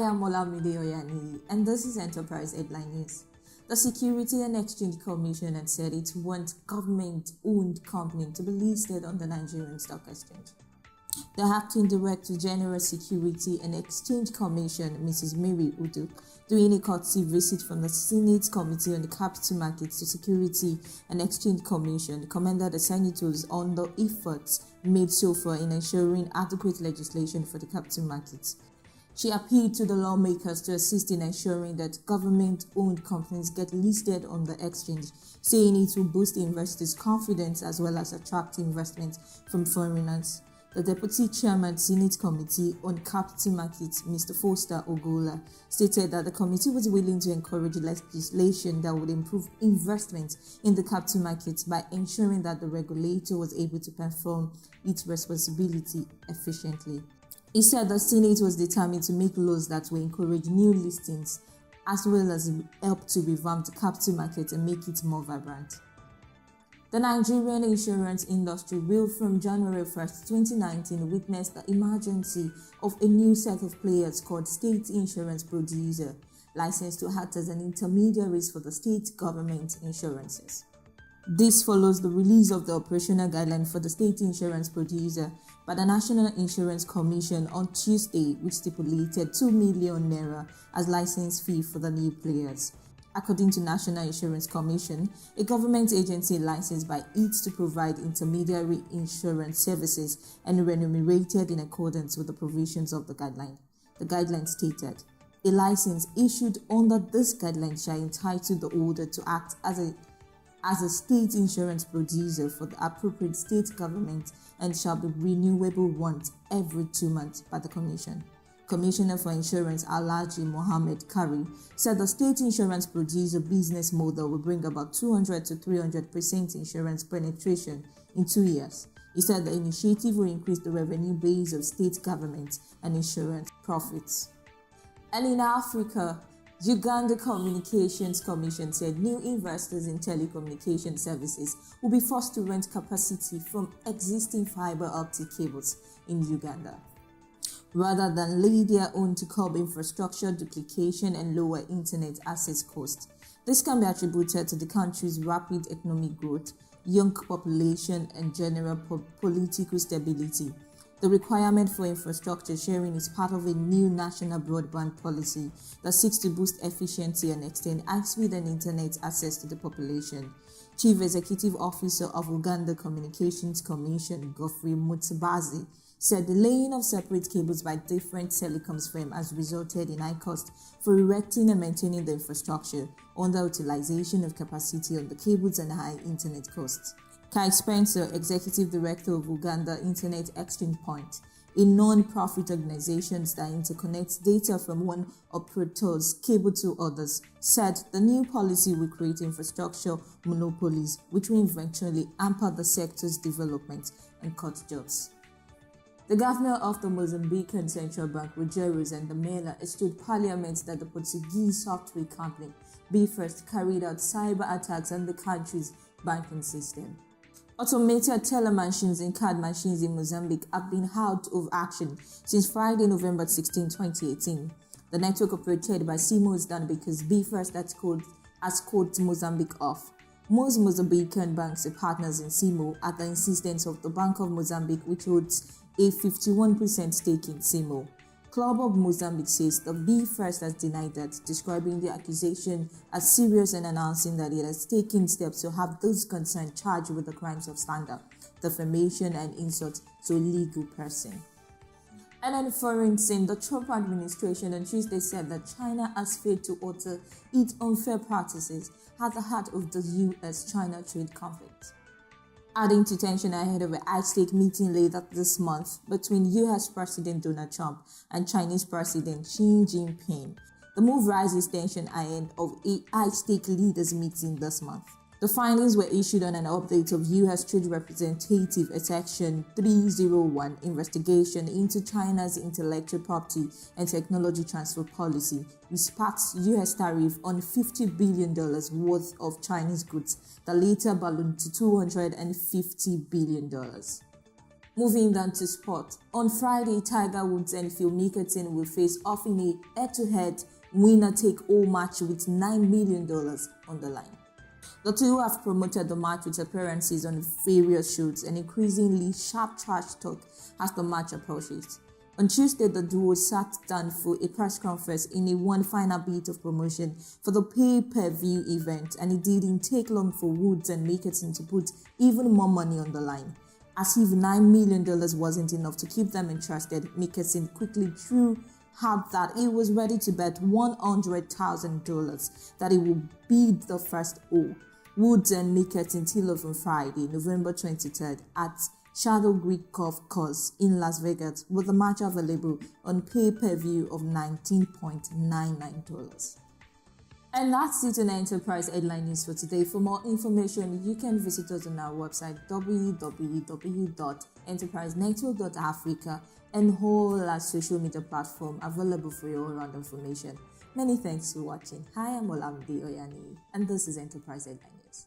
am Olamide Oyani, and this is Enterprise Headline News. The Securities and Exchange Commission had said it wants government-owned company to be listed on the Nigerian Stock Exchange. The Acting Director General Securities and Exchange Commission, Mrs. Mary Uduk, doing a courtesy visit from the Senate Committee on the Capital Markets to Securities and Exchange Commission, commended the senators on the efforts made so far in ensuring adequate legislation for the capital markets. She appealed to the lawmakers to assist in ensuring that government-owned companies get listed on the exchange, saying it will boost investors' confidence as well as attract investment from foreigners. The Deputy Chairman, Senate Committee on Capital Markets, Mr. Foster Ogola, stated that the committee was willing to encourage legislation that would improve investment in the capital markets by ensuring that the regulator was able to perform its responsibility efficiently. He said the Senate was determined to make laws that will encourage new listings as well as help to revamp the capital market and make it more vibrant. The Nigerian insurance industry will from January 1st, 2019 witness the emergence of a new set of players called state insurance producer, licensed to act as an intermediaries for the state government insurances. This follows the release of the operational guideline for the state insurance producer by the National Insurance Commission on Tuesday, which stipulated 2 million naira as license fee for the new players. According to National Insurance Commission, a government agency licensed by it to provide intermediary insurance services and remunerated in accordance with the provisions of the guideline. The guideline stated, a license issued under this guideline shall entitle the holder to act as a state insurance producer for the appropriate state government and shall be renewable once every 2 months by the Commission. Commissioner for Insurance Alhaji Mohammed Kari said the state insurance producer business model will bring about 200 to 300% insurance penetration in 2 years. He said the initiative will increase the revenue base of state government and insurance profits. And in Africa, Uganda Communications Commission said new investors in telecommunication services will be forced to rent capacity from existing fiber optic cables in Uganda, rather than lay their own to curb infrastructure duplication and lower internet access costs. This can be attributed to the country's rapid economic growth, young population, and general political stability. The requirement for infrastructure sharing is part of a new national broadband policy that seeks to boost efficiency and extend high-speed and internet access to the population. Chief Executive Officer of Uganda Communications Commission, Govt Mutabazi, said the laying of separate cables by different telecoms firms has resulted in high cost for erecting and maintaining the infrastructure, underutilization of capacity on the cables, and high internet costs. Kai Spencer, Executive Director of Uganda Internet Exchange Point, a non-profit organization that interconnects data from one operator's cable to others, said the new policy will create infrastructure monopolies, which will eventually hamper the sector's development and cut jobs. The governor of the Mozambican Central Bank, Rogério Zandamela, assured Parliament that the Portuguese software company First carried out cyber attacks on the country's banking system. Automated teller machines and card machines in Mozambique have been out of action since Friday, November 16, 2018. The network operated by CMO is done because First has called Mozambique off. Most Mozambican banks are partners in CMO at the insistence of the Bank of Mozambique, which holds a 51% stake in CMO. Club of Mozambique says the First has denied that, describing the accusation as serious and announcing that it has taken steps to have those concerned charged with the crimes of slander, defamation, and insult to a legal person. And in foreign scene, the Trump administration on Tuesday said that China has failed to alter its unfair practices at the heart of the US-China trade conflict, adding to tension ahead of a high-stake meeting later this month between US President Donald Trump and Chinese President Xi Jinping. The move raises tension ahead of a high-stake leaders meeting this month. The findings were issued on an update of US Trade Representative Section 301 investigation into China's intellectual property and technology transfer policy, which sparks US tariff on $50 billion worth of Chinese goods that later ballooned to $250 billion. Moving down to sport. On Friday, Tiger Woods and Phil Mickelson will face off in a head-to-head winner-take-all match with $9 million on the line. The two have promoted the match with appearances on various shows and increasingly sharp trash talk as the match approaches. On Tuesday, the duo sat down for a press conference in one final bit of promotion for the pay-per-view event, and it didn't take long for Woods and Mickelson to put even more money on the line. As if $9 million wasn't enough to keep them interested, Mickelson quickly threw out that he was ready to bet $100,000 that he would bid the first hole. Woods and Mickelson teed off on Friday, November 23rd at Shadow Creek Golf Course in Las Vegas, with the match available on pay-per-view of $19.99. And that's it on Enterprise Headline News for today. For more information, you can visit us on our website www.enterprisenetwork.africa and all our social media platforms available for your all-round information. Many thanks for watching. Hi, I'm Olamide Oyani, and this is Enterprise Headline News.